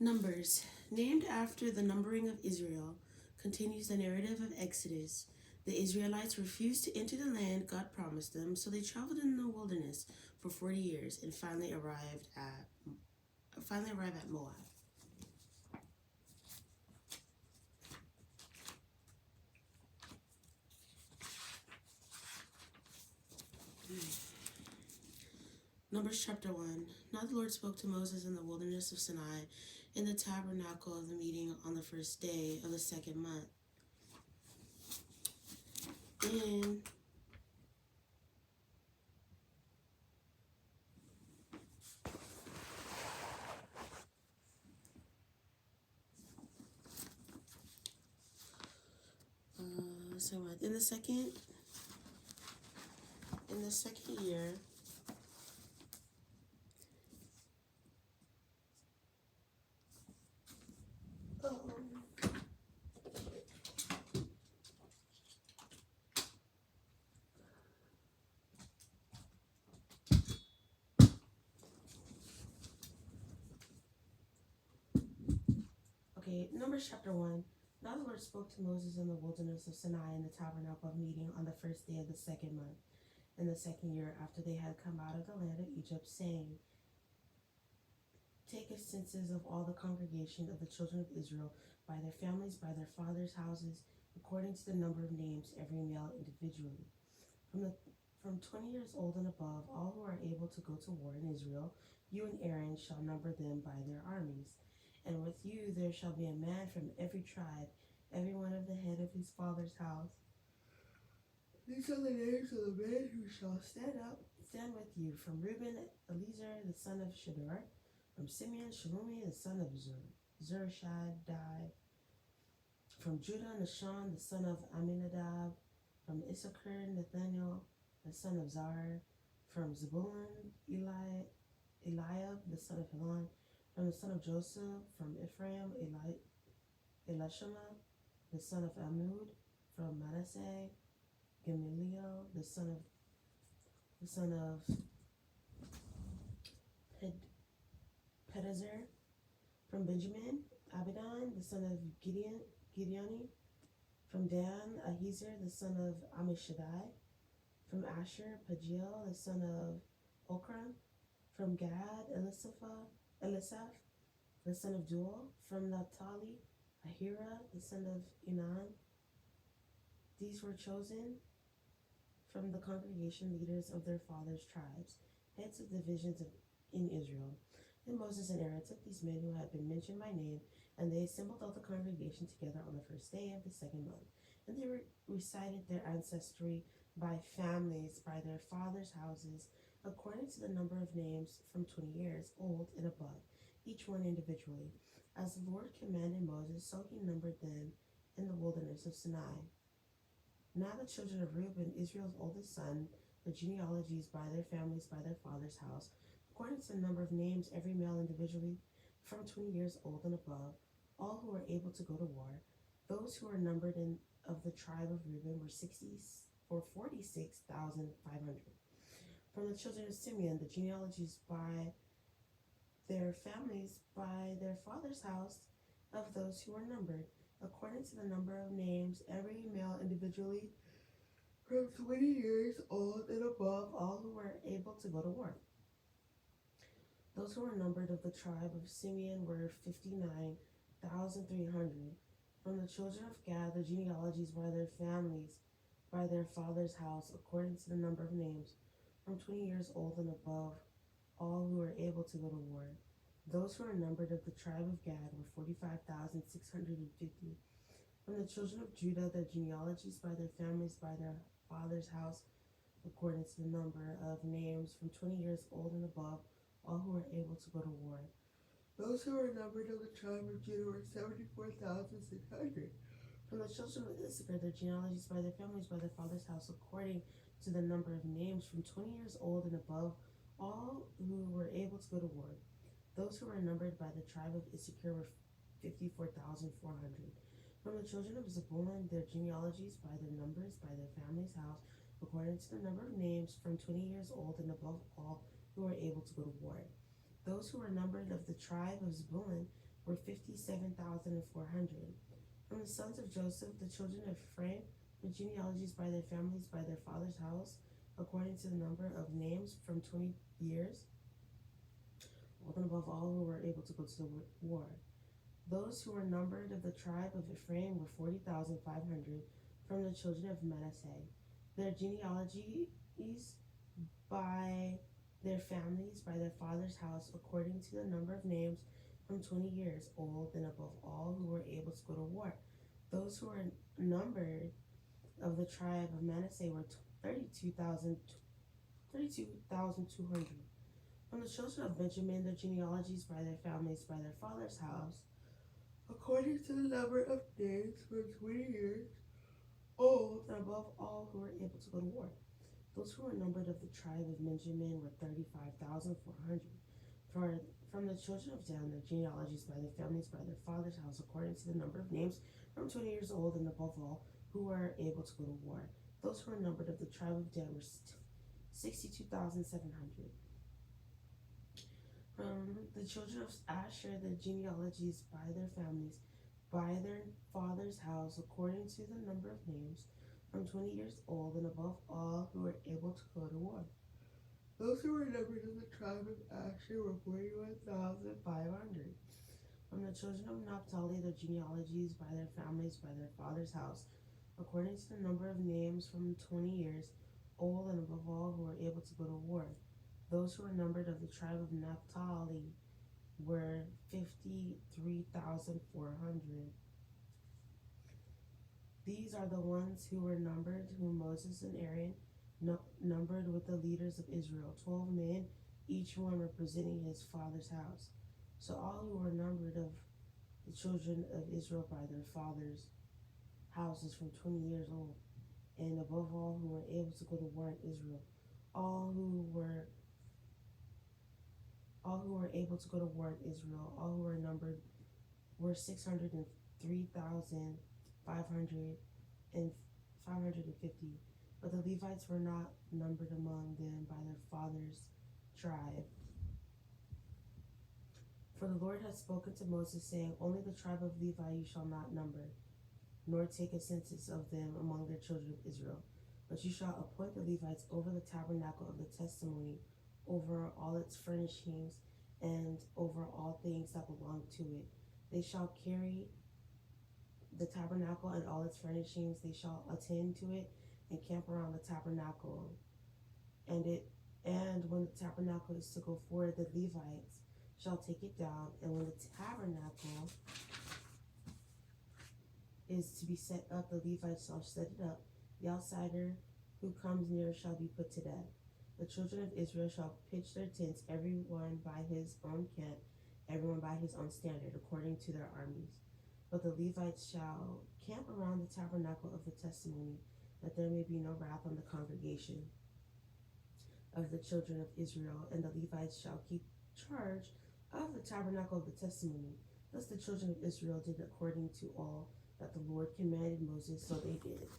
Numbers, named after the numbering of Israel, continues the narrative of Exodus. The Israelites refused to enter the land God promised them, so they traveled in the wilderness for 40 years and finally arrived at Moab. Numbers chapter 1. Now the Lord spoke to Moses in the wilderness of Sinai in the tabernacle of the meeting on the first day of the second month. In in the second year, Numbers chapter 1. Now the Lord spoke to Moses in the wilderness of Sinai in the tabernacle of meeting on the first day of the second month, in the second year after they had come out of the land of Egypt, saying, Take a census of all the congregation of the children of Israel by their families, by their fathers' houses, according to the number of names, every male individually. From 20 years old and above, all who are able to go to war in Israel, you and Aaron shall number them by their armies. And with you there shall be a man from every tribe, every one of the head of his father's house. These are the names of the men who shall stand with you. From Reuben, Eliezer the son of Shedeur. From Simeon, Shalumi the son of Zurishaddai. From Judah, Nahshon the son of Amminadab. From Issachar, Nathaniel the son of Zar. From Zebulun, Eliab the son of Helon. From the son of Joseph, from Ephraim, Elishama, the son of Ammud. From Manasseh, Gamaliel, the son of Pedazur. From Benjamin, Abidan, the son of Gideoni. From Dan, Ahiezer, the son of Ammishaddai. From Asher, Pagiel, the son of Okran. From Gad, Elisaph, the son of Duel. From Naphtali, Ahira, the son of Enan. These were chosen from the congregation leaders of their fathers' tribes, heads of divisions in Israel. Then Moses and Aaron took these men who had been mentioned by name, and they assembled all the congregation together on the first day of the second month. And they recited their ancestry by families, by their fathers' houses, according to the number of names from 20 years old and above, each one individually. As the Lord commanded Moses, so he numbered them in the wilderness of Sinai. Now the children of Reuben, Israel's oldest son, the genealogies by their families, by their father's house, according to the number of names, every male individually, from 20 years old and above, all who were able to go to war. Those who were numbered of the tribe of Reuben were 46,500. From the children of Simeon, the genealogies by their families, by their father's house, of those who were numbered, according to the number of names, every male individually, from 20 years old and above, all who were able to go to war. Those who were numbered of the tribe of Simeon were 59,300. From the children of Gad, the genealogies by their families, by their father's house, according to the number of names, from 20 years old and above, all who were able to go to war. Those who were numbered of the tribe of Gad were 45,650. From the children of Judah, their genealogies by their families, by their father's house, according to the number of names, from 20 years old and above, all who were able to go to war. Those who were numbered of the tribe of Judah were 74,600. From the children of Issachar, their genealogies by their families, by their father's house, according to the number of names, from 20 years old and above, all who were able to go to war. Those who were numbered by the tribe of Issachar were 54,400. From the children of Zebulun, their genealogies by their numbers, by their family's house, according to the number of names, from 20 years old and above, all who were able to go to war. Those who were numbered of the tribe of Zebulun, were 57,400. From the sons of Joseph, the children of Ephraim, the genealogies by their families, by their father's house, according to the number of names, from 20 years, old and above all who were able to go to the war. Those who were numbered of the tribe of Ephraim were 40,500. From the children of Manasseh, their genealogies by their families, by their father's house, according to the number of names, from 20 years old and above all who were able to go to war. Those who were numbered of the tribe of Manasseh were 32,200. From the children of Benjamin, their genealogies by their families, by their father's house, according to the number of names, from 20 years old and above all who were able to go to war. Those who were numbered of the tribe of Benjamin were 35,400. From the children of Dan, their genealogies by their families, by their father's house, according to the number of names, from 20 years old and above all who were able to go to war. Those who were numbered of the tribe of Dan were 62,700. From the children of Asher, the genealogies by their families, by their father's house, according to the number of names, from 20 years old and above all who were able to go to war. Those who were numbered of the tribe of Asher were 41,500. From the children of Naphtali, their genealogies by their families, by their father's house, according to the number of names, from 20 years old and above all who were able to go to war. Those who were numbered of the tribe of Naphtali were 53,400. These are the ones who were numbered, whom Moses and Aaron numbered with the leaders of Israel, 12 men, each one representing his father's house. So all who were numbered of the children of Israel by their father's houses from 20 years old, and above all who were able to go to war in Israel, all who were able to go to war in Israel, all who were numbered were 603,550. But the Levites were not numbered among them by their father's tribe. For the Lord had spoken to Moses, saying, Only the tribe of Levi you shall not number, nor take a census of them among their children of Israel. But you shall appoint the Levites over the tabernacle of the testimony, over all its furnishings, and over all things that belong to it. They shall carry the tabernacle and all its furnishings. They shall attend to it and camp around the tabernacle. And when the tabernacle is to go forward, the Levites shall take it down. And when the tabernacle is to be set up, the Levites shall set it up. The outsider who comes near shall be put to death. The children of Israel shall pitch their tents, everyone by his own camp, everyone by his own standard, according to their armies. But the Levites shall camp around the tabernacle of the testimony, that there may be no wrath on the congregation of the children of Israel. And the Levites shall keep charge of the tabernacle of the testimony. Thus the children of Israel did according to all that the Lord commanded Moses, so they did.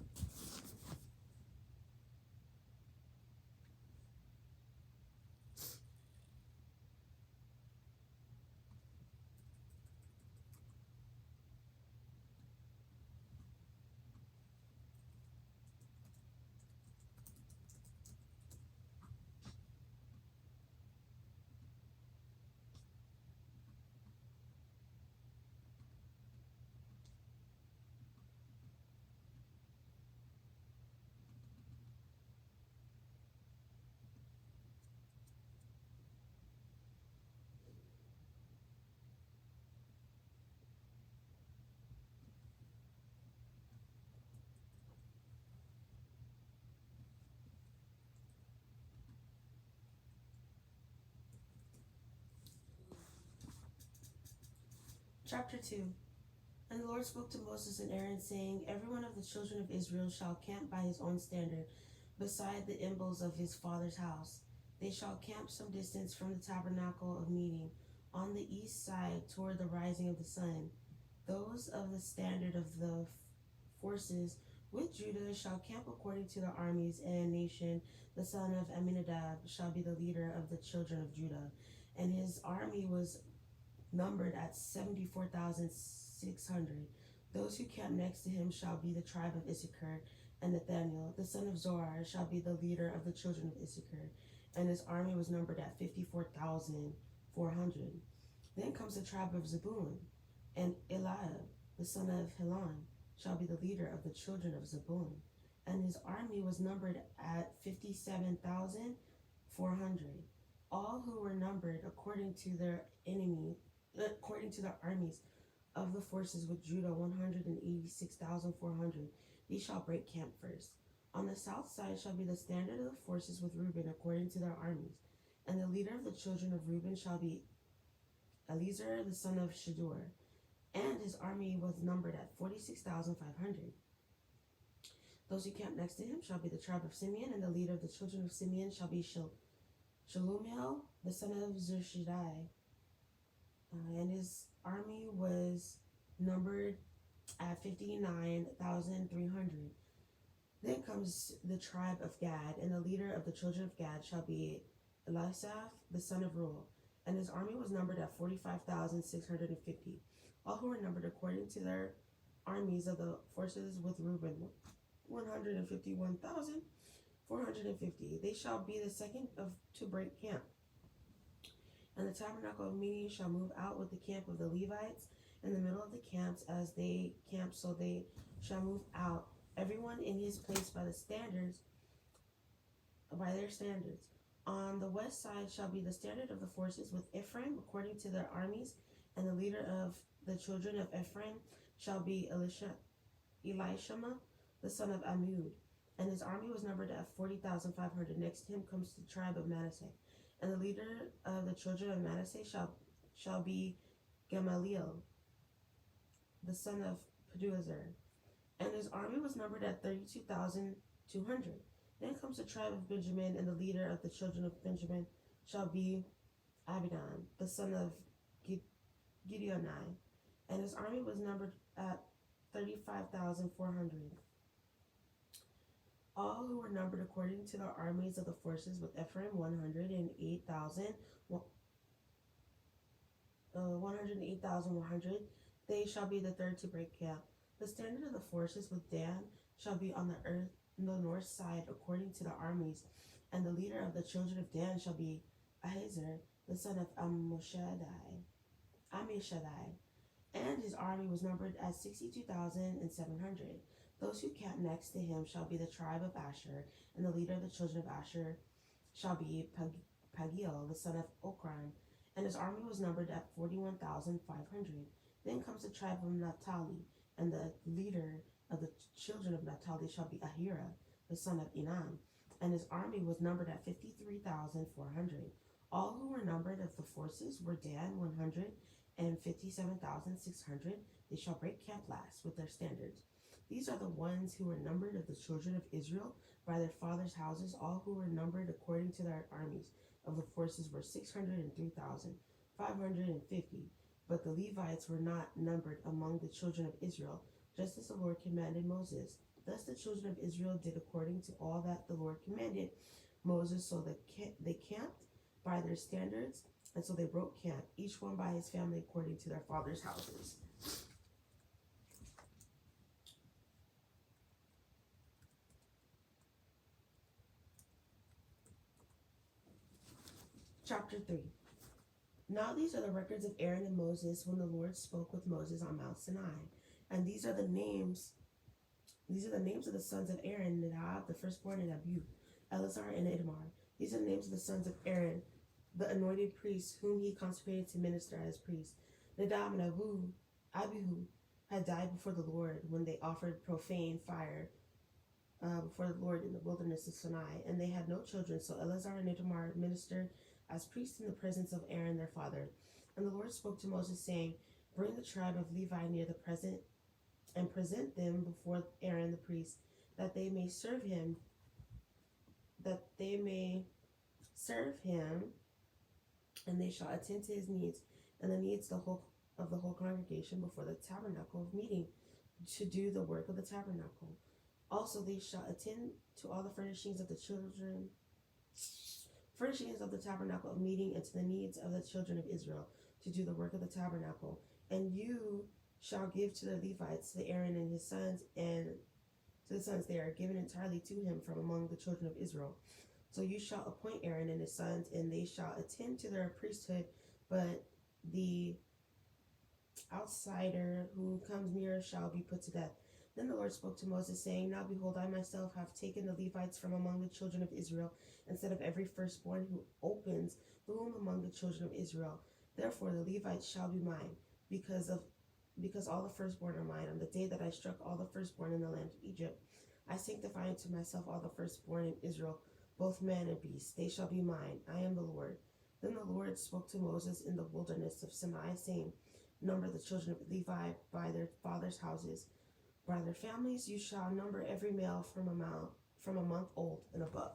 Chapter 2. And the Lord spoke to Moses and Aaron, saying, Every one of the children of Israel shall camp by his own standard, beside the imbils of his father's house. They shall camp some distance from the tabernacle of meeting, on the east side toward the rising of the sun. Those of the standard of the forces with Judah shall camp according to their armies, and Nation, the son of Amminadab, shall be the leader of the children of Judah. And his army was numbered at 74,600. Those who camp next to him shall be the tribe of Issachar, and Nathaniel, the son of Zorar, shall be the leader of the children of Issachar, and his army was numbered at 54,400. Then comes the tribe of Zebulun, and Eliab, the son of Helon, shall be the leader of the children of Zebulun, and his army was numbered at 57,400. All who were numbered according to their armies of the forces with Judah 186,400. These shall break camp first. On the south side shall be the standard of the forces with Reuben according to their armies, and the leader of the children of Reuben shall be Eliezer the son of Shedeur, and his army was numbered at 46,500. Those who camp next to him shall be the tribe of Simeon, and the leader of the children of Simeon shall be Shalumiel, the son of Zushadai, and his army was numbered at 59,300. Then comes the tribe of Gad, and the leader of the children of Gad shall be Elisaph, the son of Ruel, and his army was numbered at 45,650. All who were numbered according to their armies of the forces with Reuben, 151,450. They shall be the second to break camp. And the tabernacle of meeting shall move out with the camp of the Levites in the middle of the camps as they camp, so they shall move out, everyone in his place by their standards. On the west side shall be the standard of the forces with Ephraim according to their armies, and the leader of the children of Ephraim shall be Elishama, the son of Ammud, and his army was numbered at 40,500. Next to him comes the tribe of Manasseh, and the leader of the children of Manasseh shall be Gamaliel, the son of Peduazar, and his army was numbered at 32,200. Then comes the tribe of Benjamin, and the leader of the children of Benjamin shall be Abidan, the son of Gideoni, and his army was numbered at 35,400. All who were numbered according to their armies of the forces with Ephraim 108,100. They shall be the third to break camp. The standard of the forces with Dan shall be on the north side according to the armies, and the leader of the children of Dan shall be Ahiezer, the son of Ammishaddai, and his army was numbered at 62,700. Those who camp next to him shall be the tribe of Asher, and the leader of the children of Asher shall be Pagiel, the son of Okran, and his army was numbered at 41,500. Then comes the tribe of Naphtali, and the leader of the children of Naphtali shall be Ahira, the son of Enan, and his army was numbered at 53,400. All who were numbered of the forces were Dan 157,600. They shall break camp last with their standards. These are the ones who were numbered of the children of Israel by their fathers' houses. All who were numbered according to their armies of the forces were 603,550. But the Levites were not numbered among the children of Israel, just as the Lord commanded Moses. Thus the children of Israel did according to all that the Lord commanded Moses. So they camped by their standards, and so they broke camp, each one by his family according to their fathers' houses. Chapter 3. Now these are the records of Aaron and Moses when the Lord spoke with Moses on Mount Sinai. And these are the names of the sons of Aaron: Nadab, the firstborn, and Abihu, Eleazar, and Ithamar. These are the names of the sons of Aaron, the anointed priests, whom he consecrated to minister as priests. Nadab and Abihu had died before the Lord when they offered profane fire before the Lord in the wilderness of Sinai, and they had no children. So Eleazar and Ithamar ministered as priests in the presence of Aaron their father. And the Lord spoke to Moses, saying, Bring the tribe of Levi near the present, and present them before Aaron the priest, that they may serve him, and they shall attend to his needs, and the needs of the whole congregation before the tabernacle of meeting, to do the work of the tabernacle. Also they shall attend to all the furnishings of the tabernacle of meeting, and to the needs of the children of Israel, to do the work of the tabernacle. And you shall give to the Levites, to Aaron and his sons, and to the sons they are given entirely to him from among the children of Israel. So you shall appoint Aaron and his sons, and they shall attend to their priesthood, but the outsider who comes near shall be put to death. Then the Lord spoke to Moses, saying, Now behold, I myself have taken the Levites from among the children of Israel, instead of every firstborn who opens the womb among the children of Israel. Therefore the Levites shall be mine, because all the firstborn are mine. On the day that I struck all the firstborn in the land of Egypt, I sanctify unto myself all the firstborn in Israel, both man and beast. They shall be mine. I am the Lord. Then the Lord spoke to Moses in the wilderness of Sinai, saying, Number the children of Levi by their fathers' houses, by their families. You shall number every male from a month old and above.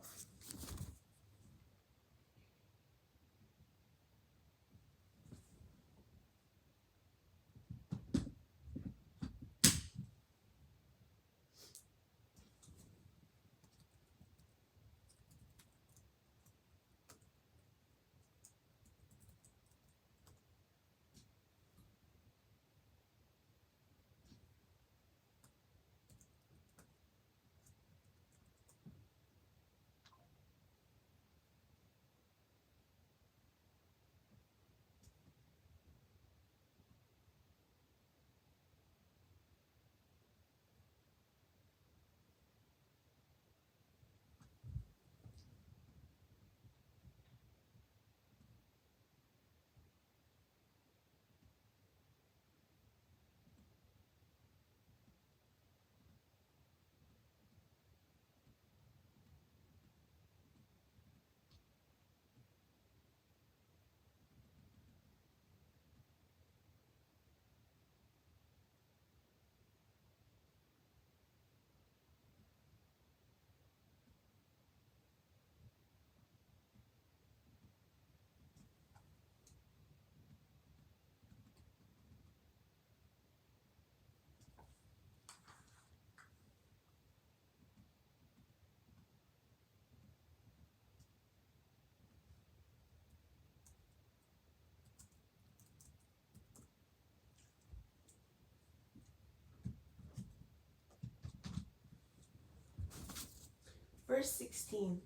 Verse 16.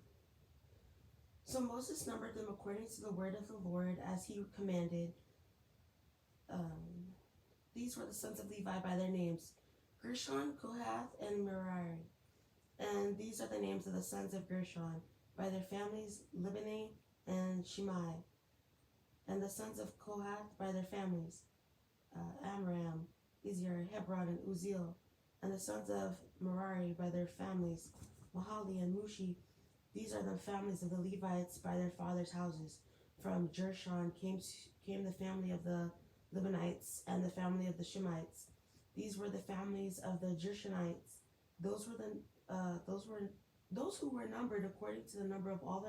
So Moses numbered them according to the word of the Lord as he commanded. These were the sons of Levi by their names, Gershon, Kohath, and Merari. And these are the names of the sons of Gershon by their families, Libni and Shimei. And the sons of Kohath by their families, Amram, Izir, Hebron, and Uzziel. And the sons of Merari by their families, Mahali and Mushi. These are the families of the Levites by their fathers' houses. From Gershon came the family of the Libanites and the family of the Shemites. These were the families of the Gershonites. Those who were numbered according to the number of all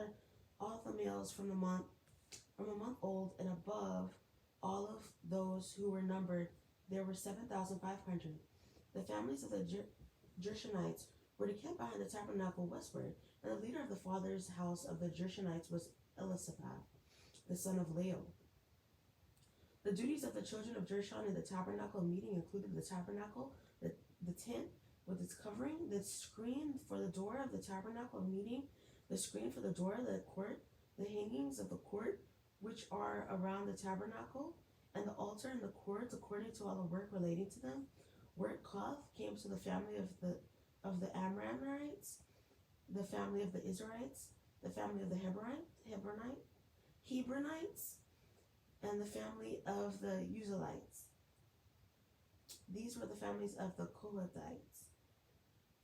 the males from a month old and above. All of those who were numbered, there were 7,500. The families of the Gershonites were to camp behind the tabernacle westward, and the leader of the father's house of the Gershonites was Elisaphat, the son of Leo. The duties of the children of Gershon in the tabernacle meeting included the tabernacle, the tent with its covering, the screen for the door of the tabernacle meeting, the screen for the door of the court, the hangings of the court, which are around the tabernacle, and the altar and the cords according to all the work relating to them. Work cloth came to the family of the Amramites, the family of the Israelites, the family of the Hebronites, and the family of the Uzalites. These were the families of the Kohathites.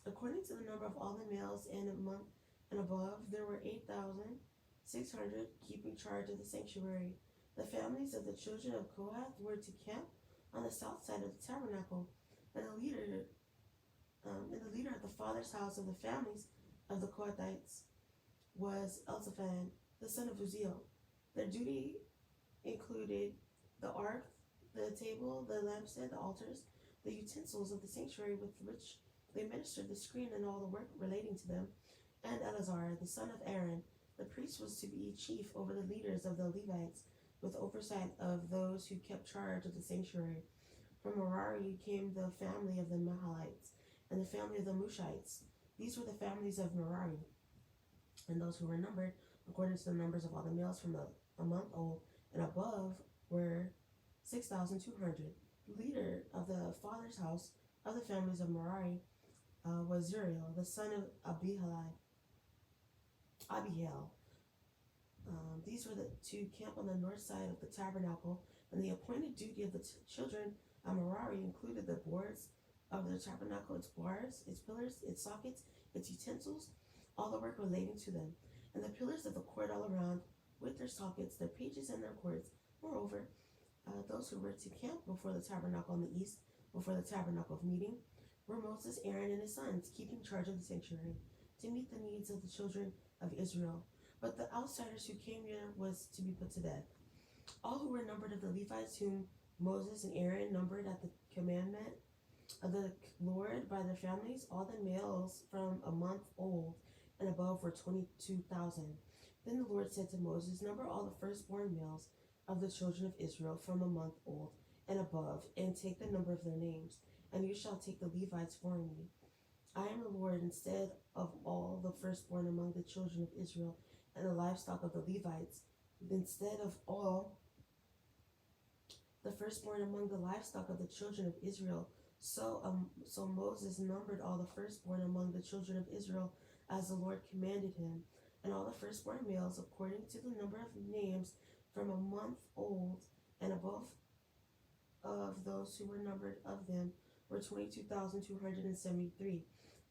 According to the number of all the males in a month and above, there were 8,600 keeping charge of the sanctuary. The families of the children of Kohath were to camp on the south side of the tabernacle, and the leader of the father's house of the families of the Kohathites was Elzaphan, the son of Uzziel. Their duty included the ark, the table, the lampstand, the altars, the utensils of the sanctuary with which they ministered, the screen, and all the work relating to them. And Eleazar, the son of Aaron, the priest, was to be chief over the leaders of the Levites. with oversight of those who kept charge of the sanctuary. From Merari came the family of the Mahalites and the family of the Mushites. These were the families of Merari, and those who were numbered, according to the numbers of all the males from a month old and above, were 6,200. The leader of the father's house of the families of Merari was Zuriel, the son of Abihail. These were to camp on the north side of the tabernacle, and the appointed duty of the children of Merari included the boards of the tabernacle, its bars, its pillars, its sockets, its utensils, all the work relating to them, and the pillars of the court all around, with their sockets, their pages, and their cords. Moreover, those who were to camp before the tabernacle on the east, before the tabernacle of meeting, were Moses, Aaron, and his sons, keeping charge of the sanctuary, to meet the needs of the children of Israel. But the outsiders who came near was to be put to death. All who were numbered of the Levites, whom Moses and Aaron numbered at the commandment of the Lord by their families, all the males from a month old and above were 22,000. Then the Lord said to Moses, number all the firstborn males of the children of Israel from a month old and above, and take the number of their names, and you shall take the Levites for me. I am the Lord. Instead of all the firstborn among the children of Israel and the livestock of the Levites, instead of all the firstborn among the livestock of the children of Israel, so Moses numbered all the firstborn among the children of Israel as the Lord commanded him, and all the firstborn males according to the number of names from a month old and above of those who were numbered of them were 22,273.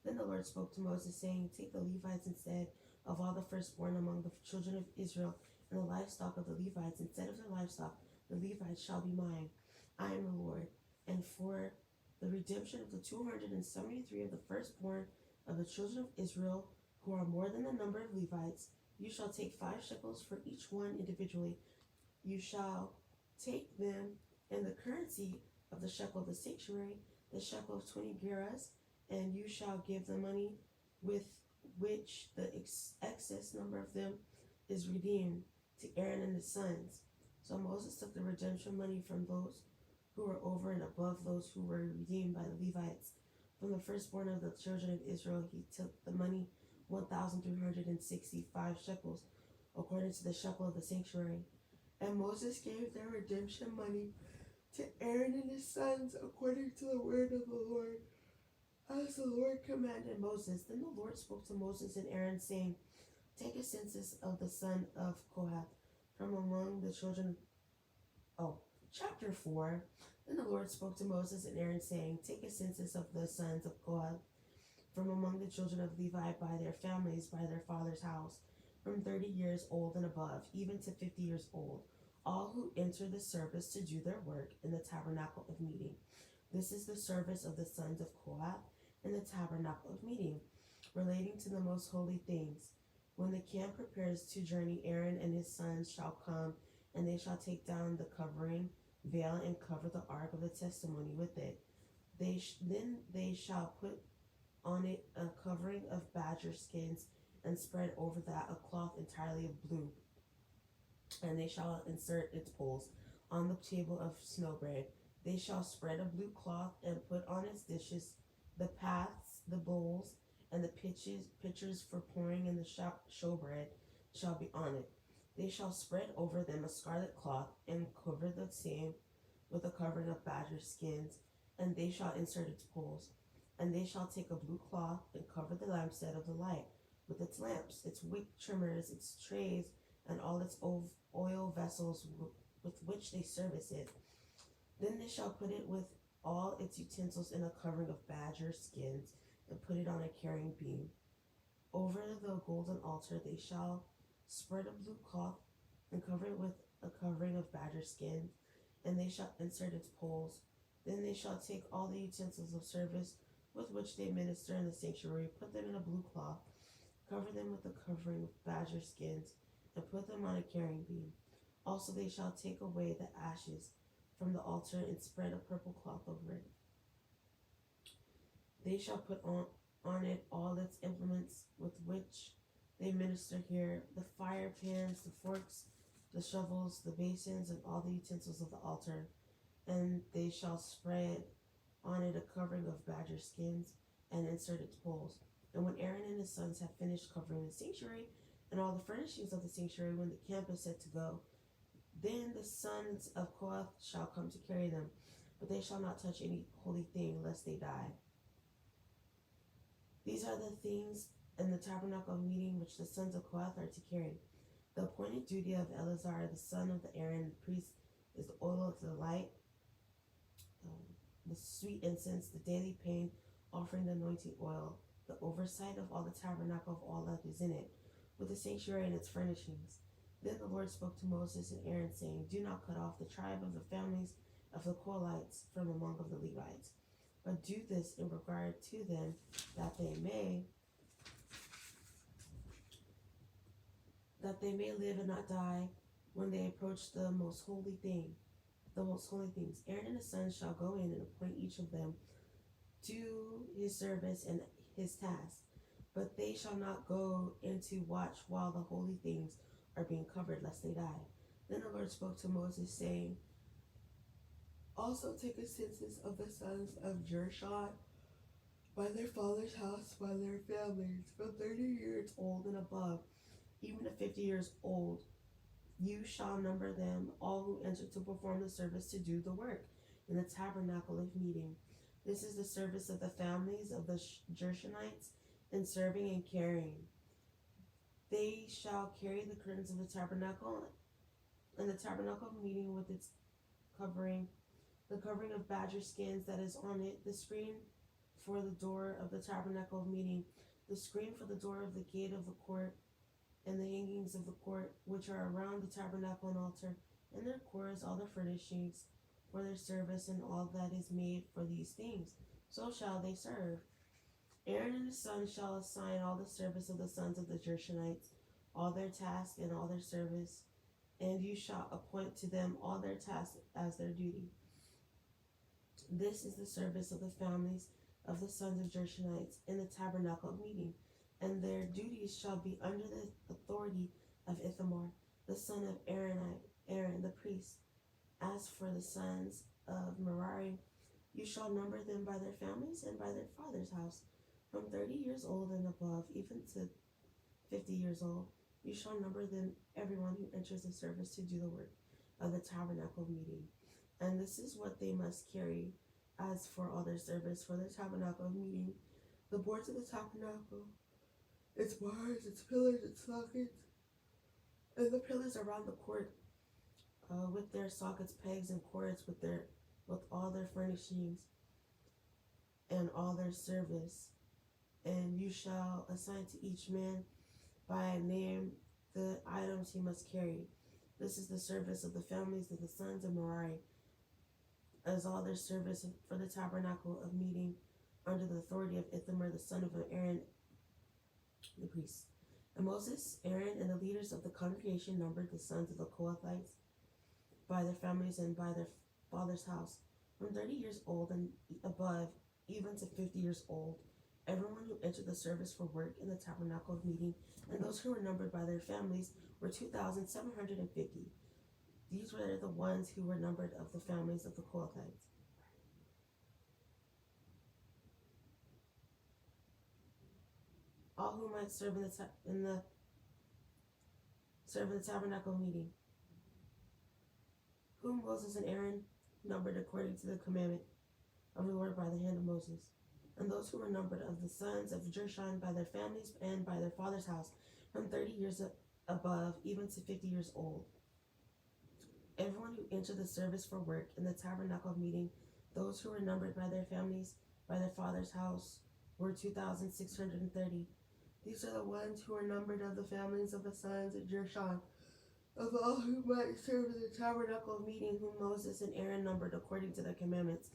Then the Lord spoke to Moses, saying, take the Levites instead of all the firstborn among the children of Israel, and the livestock of the Levites instead of their livestock. The Levites shall be mine. I am the Lord. And for the redemption of the 273 of the firstborn of the children of Israel, who are more than the number of Levites, you shall take 5 shekels for each one individually. You shall take them in the currency of the shekel of the sanctuary, the shekel of 20 gerahs, and you shall give the money with which the excess number of them is redeemed to Aaron and his sons. So Moses took the redemption money from those who were over and above those who were redeemed by the Levites. From the firstborn of the children of Israel, he took the money 1,365 shekels, according to the shekel of the sanctuary. And Moses gave their redemption money to Aaron and his sons, according to the word of the Lord, as the Lord commanded Moses. Then the Lord spoke to Moses and Aaron, saying, take a census of the son of Kohath from among the children. Chapter 4. Then the Lord spoke to Moses and Aaron, saying, take a census of the sons of Kohath from among the children of Levi by their families, by their father's house, from 30 years old and above, even to 50 years old, all who enter the service to do their work in the tabernacle of meeting. This is the service of the sons of Kohath in the tabernacle of meeting, relating to the most holy things. When the camp prepares to journey, Aaron and his sons shall come, and they shall take down the covering veil and cover the ark of the testimony with it. Then they shall put on it a covering of badger skins, and spread over that a cloth entirely of blue. And they shall insert its poles on the table of snowbread. They shall spread a blue cloth and put on its dishes the paths, the bowls, and the pitchers for pouring in the showbread shall be on it. They shall spread over them a scarlet cloth and cover the same with a covering of badger skins, and they shall insert its poles. And they shall take a blue cloth and cover the lampstand of the light with its lamps, its wick trimmers, its trays, and all its oil vessels with which they service it. Then they shall put it with all its utensils in a covering of badger skins, and put it on a carrying beam. Over the golden altar they shall spread a blue cloth and cover it with a covering of badger skin, and they shall insert its poles. Then they shall take all the utensils of service with which they minister in the sanctuary, put them in a blue cloth, cover them with a covering of badger skins, and put them on a carrying beam. Also they shall take away the ashes from the altar and spread a purple cloth over it. They shall put on it all its implements with which they minister here, the fire pans, the forks, the shovels, the basins, and all the utensils of the altar, and they shall spread on it a covering of badger skins and insert its poles. And when Aaron and his sons have finished covering the sanctuary and all the furnishings of the sanctuary, when the camp is set to go, then the sons of Kohath shall come to carry them, but they shall not touch any holy thing, lest they die. These are the things in the tabernacle of meeting which the sons of Kohath are to carry. The appointed duty of Eleazar, the son of the Aaron, the priest, is the oil of the light, the sweet incense, the daily pain, offering the anointing oil, the oversight of all the tabernacle of all that is in it, with the sanctuary and its furnishings. Then the Lord spoke to Moses and Aaron, saying, Do not cut off the tribe of the families of the Kohathites from among of the Levites, but do this in regard to them, that they may live and not die when they approach the most holy things. Aaron and his sons shall go in and appoint each of them to his service and his task, but they shall not go in to watch while the holy things are being covered, lest they die. Then the Lord spoke to Moses, saying, Also take a census of the sons of Gershon by their father's house, by their families, from 30 years old and above, even to 50 years old. You shall number them, all who enter to perform the service to do the work in the tabernacle of meeting. This is the service of the families of the Gershonites in serving and carrying. They shall carry the curtains of the tabernacle and the tabernacle of meeting with its covering, the covering of badger skins that is on it, the screen for the door of the tabernacle of meeting, the screen for the door of the gate of the court, and the hangings of the court, which are around the tabernacle and altar, and their cords, all their furnishings for their service, and all that is made for these things. So shall they serve. Aaron and his sons shall assign all the service of the sons of the Gershonites, all their task and all their service, and you shall appoint to them all their tasks as their duty. This is the service of the families of the sons of Gershonites in the tabernacle of meeting, and their duties shall be under the authority of Ithamar, the son of Aaron the priest. As for the sons of Merari, you shall number them by their families and by their father's house, from 30 years old and above, even to 50 years old. You shall number them, everyone who enters the service to do the work of the tabernacle meeting. And this is what they must carry as for all their service for the tabernacle meeting: the boards of the tabernacle, its bars, its pillars, its sockets, and the pillars around the court, with their sockets, pegs, and cords, with all their furnishings and all their service. And you shall assign to each man by name the items he must carry. This is the service of the families of the sons of Merari, as all their service for the tabernacle of meeting, under the authority of Ithamar, the son of Aaron, the priest. And Moses, Aaron, and the leaders of the congregation numbered the sons of the Kohathites by their families and by their father's house, from 30 years old and above, even to 50 years old, everyone who entered the service for work in the tabernacle of meeting, and those who were numbered by their families were 2,750. These were the ones who were numbered of the families of the Kohathites. All who might serve in the tabernacle meeting, whom Moses and Aaron numbered according to the commandment of the Lord by the hand of Moses. And those who were numbered of the sons of Gershon by their families and by their father's house, from 30 years above, even to 50 years old. Everyone who entered the service for work in the tabernacle meeting, those who were numbered by their families, by their father's house, were 2,630. These are the ones who were numbered of the families of the sons of Gershon, of all who might serve in the tabernacle of meeting, whom Moses and Aaron numbered according to the commandments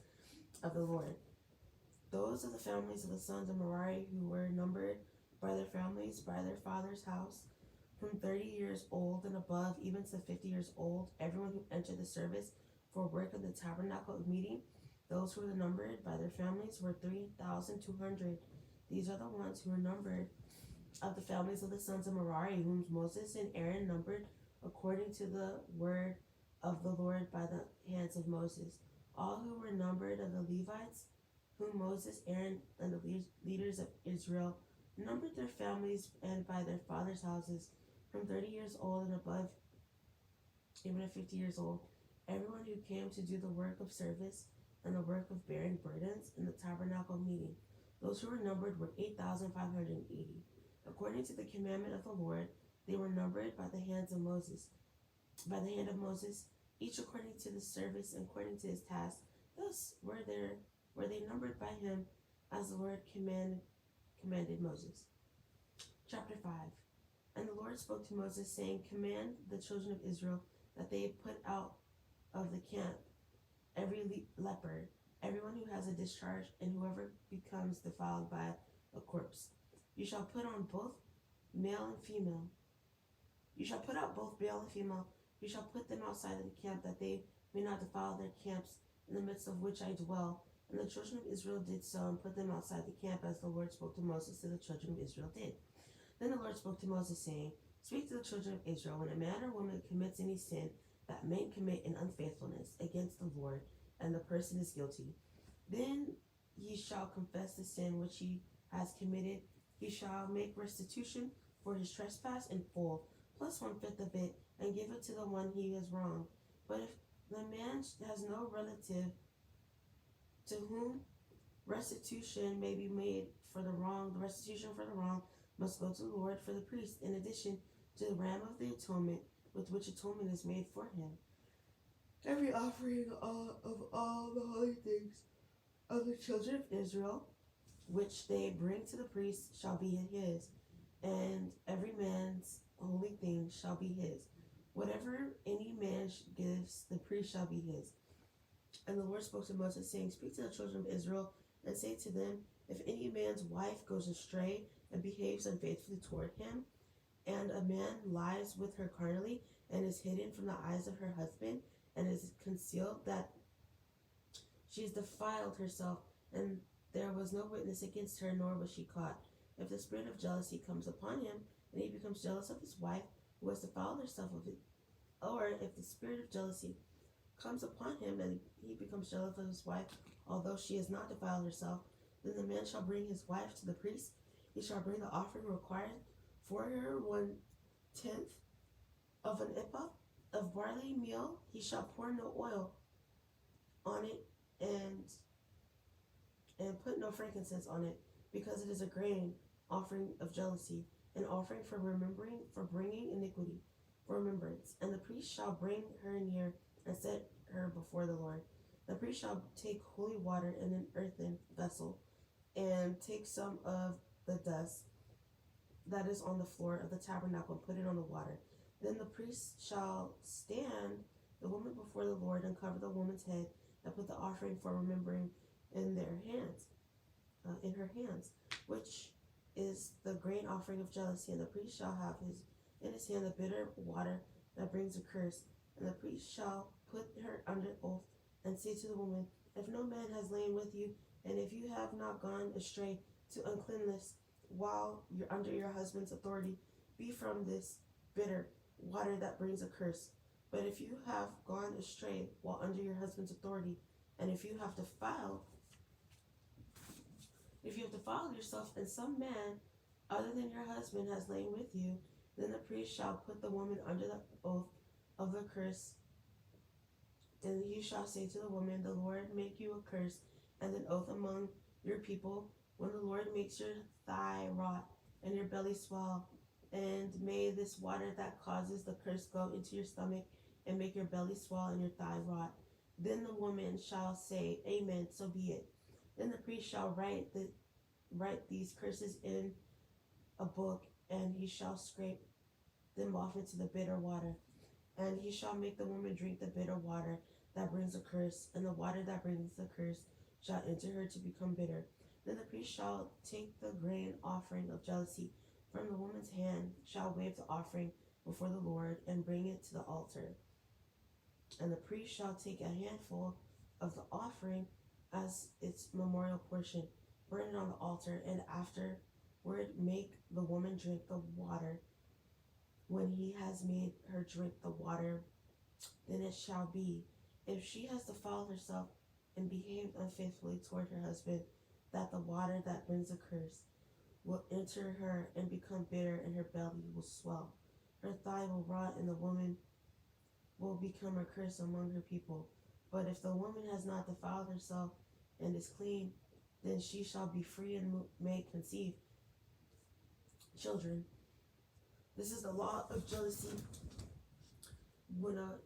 of the Lord. Those of the families of the sons of Merari who were numbered by their families, by their father's house, from 30 years old and above, even to 50 years old, everyone who entered the service for work in the tabernacle of meeting, those who were numbered by their families were 3,200. These are the ones who were numbered of the families of the sons of Merari, whom Moses and Aaron numbered according to the word of the Lord by the hands of Moses. All who were numbered of the Levites, whom Moses, Aaron, and the leaders of Israel numbered their families and by their fathers' houses, from 30 years old and above, even to 50 years old, everyone who came to do the work of service and the work of bearing burdens in the tabernacle meeting. Those who were numbered were 8,580. According to the commandment of the Lord, they were numbered by the hand of Moses, each according to the service and according to his task. Thus were they numbered by him, as the Lord commanded Moses. Chapter 5. And the Lord spoke to Moses, saying, Command the children of Israel that they put out of the camp every leper, everyone who has a discharge, and whoever becomes defiled by a corpse. You shall put on both male and female. You shall put out both male and female. You shall put them outside of the camp, that they may not defile their camps in the midst of which I dwell. And the children of Israel did so, and put them outside the camp, as the Lord spoke to Moses, and the children of Israel did. Then the Lord spoke to Moses, saying, Speak to the children of Israel, when a man or woman commits any sin that may commit an unfaithfulness against the Lord, and the person is guilty, then he shall confess the sin which he has committed. He shall make restitution for his trespass in full, plus 1/5 of it, and give it to the one he has wronged. But if the man has no relative to whom restitution may be made for the wrong, the restitution for the wrong must go to the Lord for the priest, in addition to the ram of the atonement, with which atonement is made for him. Every offering of all the holy things of the children of Israel, which they bring to the priest, shall be his, and every man's holy thing shall be his. Whatever any man gives, the priest shall be his. And the Lord spoke to Moses, saying, Speak to the children of Israel, and say to them, If any man's wife goes astray and behaves unfaithfully toward him, and a man lies with her carnally, and is hidden from the eyes of her husband, and is concealed that she has defiled herself, and there was no witness against her, nor was she caught. If the spirit of jealousy comes upon him, and he becomes jealous of his wife, who has defiled herself of it, or if the spirit of jealousy comes upon him, and he becomes jealous of his wife, although she has not defiled herself, then the man shall bring his wife to the priest. He shall bring the offering required for her 1/10 of an ephah of barley meal. He shall pour no oil on it, and put no frankincense on it, because it is a grain offering of jealousy, an offering for bringing iniquity, for remembrance. And the priest shall bring her near and set her before the Lord. The priest shall take holy water in an earthen vessel, and take some of the dust that is on the floor of the tabernacle, and put it on the water. Then the priest shall stand the woman before the Lord, and cover the woman's head, and put the offering for remembering in her hands, which is the grain offering of jealousy. And the priest shall have in his hand the bitter water that brings a curse. And the priest shall put her under oath, and say to the woman, If no man has lain with you, and if you have not gone astray to uncleanness while you're under your husband's authority, be from this bitter water that brings a curse. But if you have gone astray while under your husband's authority, and if you have defiled yourself, and some man other than your husband has lain with you, then the priest shall put the woman under the oath of the curse. Then you shall say to the woman, The Lord make you a curse and an oath among your people, when the Lord makes your thigh rot and your belly swell, and may this water that causes the curse go into your stomach, and make your belly swell and your thigh rot. Then the woman shall say, Amen, so be it. Then the priest shall write these curses in a book, and he shall scrape them off into the bitter water. And he shall make the woman drink the bitter water that brings a curse, and the water that brings the curse shall enter her to become bitter. Then the priest shall take the grain offering of jealousy from the woman's hand, shall wave the offering before the Lord, and bring it to the altar. And the priest shall take a handful of the offering as its memorial portion, burn it on the altar, and afterward make the woman drink the water when he has made her drink the water. Then it shall be, if she has defiled herself and behaved unfaithfully toward her husband, that the water that brings a curse will enter her and become bitter, and her belly will swell. Her thigh will rot, and the woman will become a curse among her people. But if the woman has not defiled herself and is clean, then she shall be free and may conceive children. This is the law of jealousy.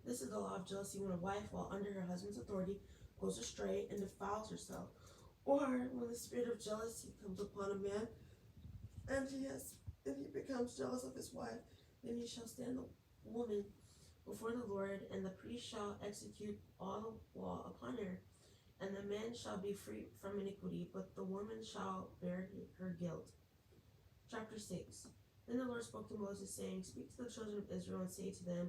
This is the law of jealousy when a wife, while under her husband's authority, goes astray and defiles herself, or when the spirit of jealousy comes upon a man, and he becomes jealous of his wife, then he shall stand the woman before the Lord, and the priest shall execute all the law upon her, and the man shall be free from iniquity, but the woman shall bear her guilt. Chapter 6. Then the Lord spoke to Moses, saying, Speak to the children of Israel, and say to them,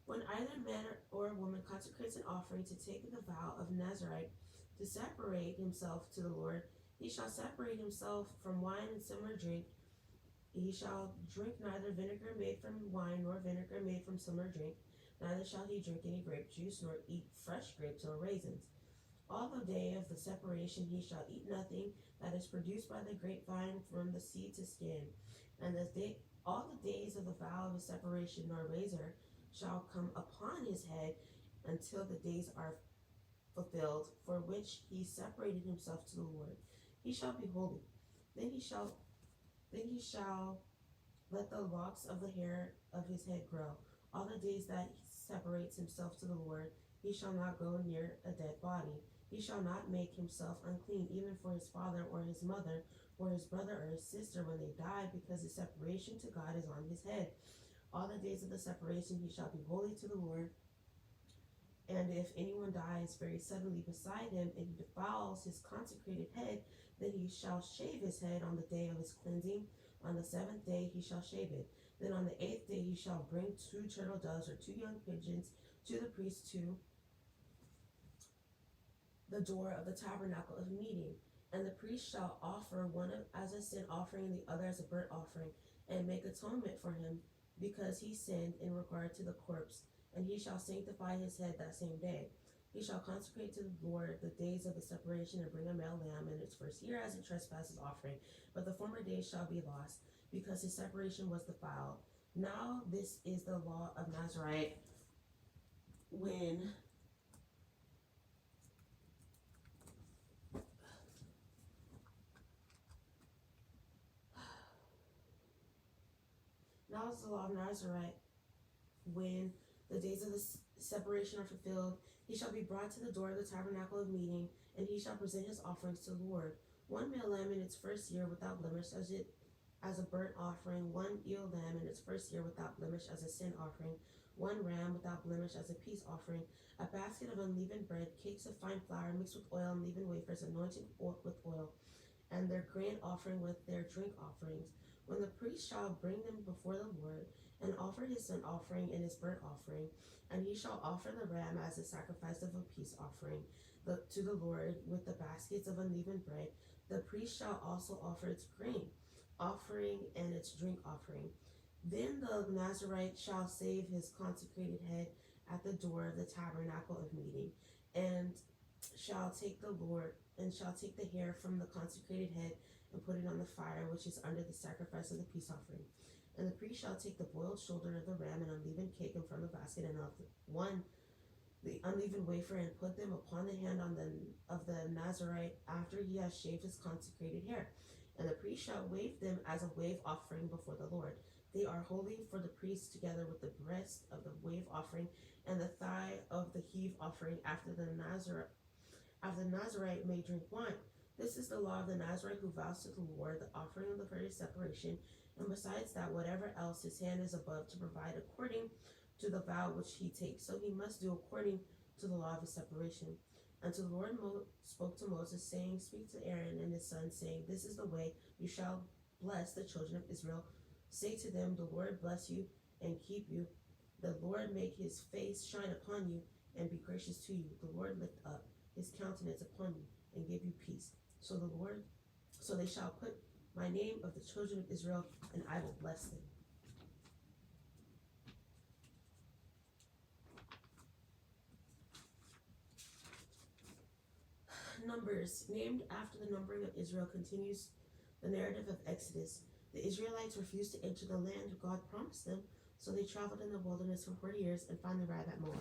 when either man or a woman consecrates an offering to take the vow of Nazarite to separate himself to the Lord, he shall separate himself from wine and similar drink. He shall drink neither vinegar made from wine nor vinegar made from similar drink, neither shall he drink any grape juice nor eat fresh grapes or raisins. All the day of the separation he shall eat nothing that is produced by the grapevine from the seed to skin, and all the days of the vow of his separation nor razor shall come upon his head until the days are fulfilled, for which he separated himself to the Lord. He shall be holy. Then he shall let the locks of the hair of his head grow. All the days that he separates himself to the Lord, he shall not go near a dead body. He shall not make himself unclean, even for his father or his mother, or his brother or his sister when they die, because his separation to God is on his head. All the days of the separation he shall be holy to the Lord. And if anyone dies very suddenly beside him, and he defiles his consecrated head, then he shall shave his head on the day of his cleansing. On the 7th day he shall shave it. Then on the 8th day he shall bring 2 turtle doves or 2 young pigeons to the priest to the door of the tabernacle of meeting. And the priest shall offer one as a sin offering and the other as a burnt offering, and make atonement for him, because he sinned in regard to the corpse, and he shall sanctify his head that same day. He shall consecrate to the Lord the days of the separation, and bring a male lamb in its first year as a trespass offering, but the former days shall be lost, because his separation was defiled. Now this is the law of Nazarite when Now is the law of Nazarite when the days of the separation are fulfilled. He shall be brought to the door of the tabernacle of meeting, and he shall present his offerings to the Lord. 1 male lamb in its first year without blemish as a burnt offering, 1 ewe lamb in its first year without blemish as a sin offering, 1 ram without blemish as a peace offering, a basket of unleavened bread, cakes of fine flour mixed with oil, and leavened wafers anointed with oil, and their grain offering with their drink offerings. When the priest shall bring them before the Lord, and offer his sin offering and his burnt offering, and he shall offer the ram as a sacrifice of a peace offering to the Lord with the baskets of unleavened bread, the priest shall also offer its grain offering and its drink offering. Then the Nazarite shall save his consecrated head at the door of the tabernacle of meeting, and shall take the hair from the consecrated head and put it on the fire which is under the sacrifice of the peace offering. And the priest shall take the boiled shoulder of the ram and unleavened cake and from the basket, and the unleavened wafer, and put them upon the hand of the Nazarite after he has shaved his consecrated hair. And the priest shall wave them as a wave offering before the Lord. They are holy for the priest, together with the breast of the wave offering and the thigh of the heave offering, after the Nazarite may drink wine. This is the law of the Nazarite who vows to the Lord the offering of the first separation, and besides that, whatever else his hand is above to provide according to the vow which he takes, so he must do according to the law of his separation. And the Lord spoke to Moses, saying, Speak to Aaron and his sons, saying, This is the way you shall bless the children of Israel. Say to them, The Lord bless you and keep you. The Lord make his face shine upon you and be gracious to you. The Lord lift up his countenance upon you and give you peace. So they shall put my name of the children of Israel, and I will bless them. Numbers, named after the numbering of Israel, continues the narrative of Exodus. The Israelites refused to enter the land God promised them, so they traveled in the wilderness for 40 years and finally arrived at Moab.